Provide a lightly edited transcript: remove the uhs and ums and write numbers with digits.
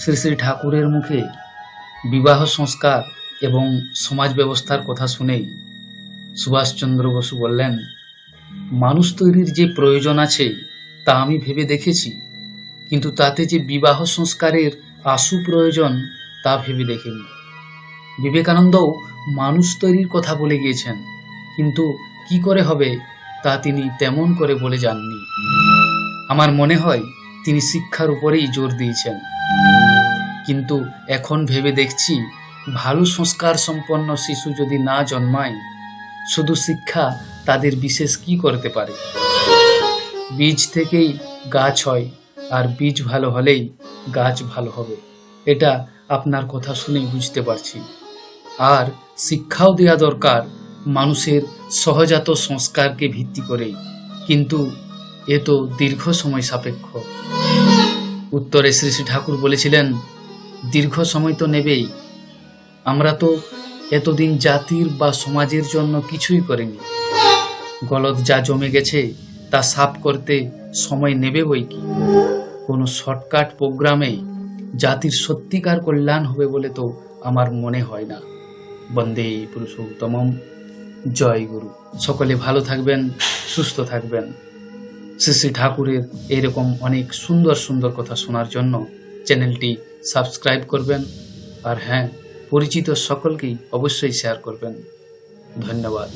শ্রী শ্রী ঠাকুরের মুখে বিবাহ সংস্কার এবং সমাজ ব্যবস্থার কথা শুনেই সুভাষচন্দ্র বসু বললেন, মানুষ তৈরির যে প্রয়োজন আছে তা আমি ভেবে দেখেছি, কিন্তু তাতে যে বিবাহ সংস্কারের আশু প্রয়োজন তা ভেবে দেখিনি। বিবেকানন্দও মানুষ তৈরির কথা বলে গিয়েছেন, কিন্তু কি করে হবে তা তিনি তেমন করে বলে যাননি। আমার মনে হয় তিনি শিক্ষার উপরেই জোর দিয়েছেন। কিন্তু এখন ভেবে দেখছি, ভালো সংস্কার সম্পন্ন শিশু যদি না জন্মায়, শুধু শিক্ষা তাদের বিশেষ কি করতে পারে? বীজ থেকেই গাছ হয়, আর বীজ ভালো হলেই গাছ ভালো হবে, এটা আপনার কথা শুনেই বুঝতে পারছি। আর শিক্ষাও দেওয়া দরকার মানুষের সহজাত সংস্কারকে ভিত্তি করেই, কিন্তু এ তো দীর্ঘ সময় সাপেক্ষ। উত্তরে শ্রী শ্রী ঠাকুর বলেছিলেন, দীর্ঘ সময় তো নেবেই। আমরা তো এতদিন জাতির বা সমাজের জন্য কিছুই করিনি। গলদ যা জমে গেছে তা সাফ করতে সময় নেবে বই কি। কোনো শর্টকাট প্রোগ্রামে জাতির সত্যিকার কল্যাণ হবে বলে তো আমার মনে হয় না। বন্দে পুরুষোত্তমম। জয় গুরু। সকলে ভালো থাকবেন, সুস্থ থাকবেন। শ্রী শ্রী ঠাকুরের এরকম অনেক সুন্দর সুন্দর কথা শোনার জন্য চ্যানেলটি সাবস্ক্রাইব করবেন, আর হ্যাঁ, পরিচিত সকলকেই অবশ্যই শেয়ার করবেন। ধন্যবাদ।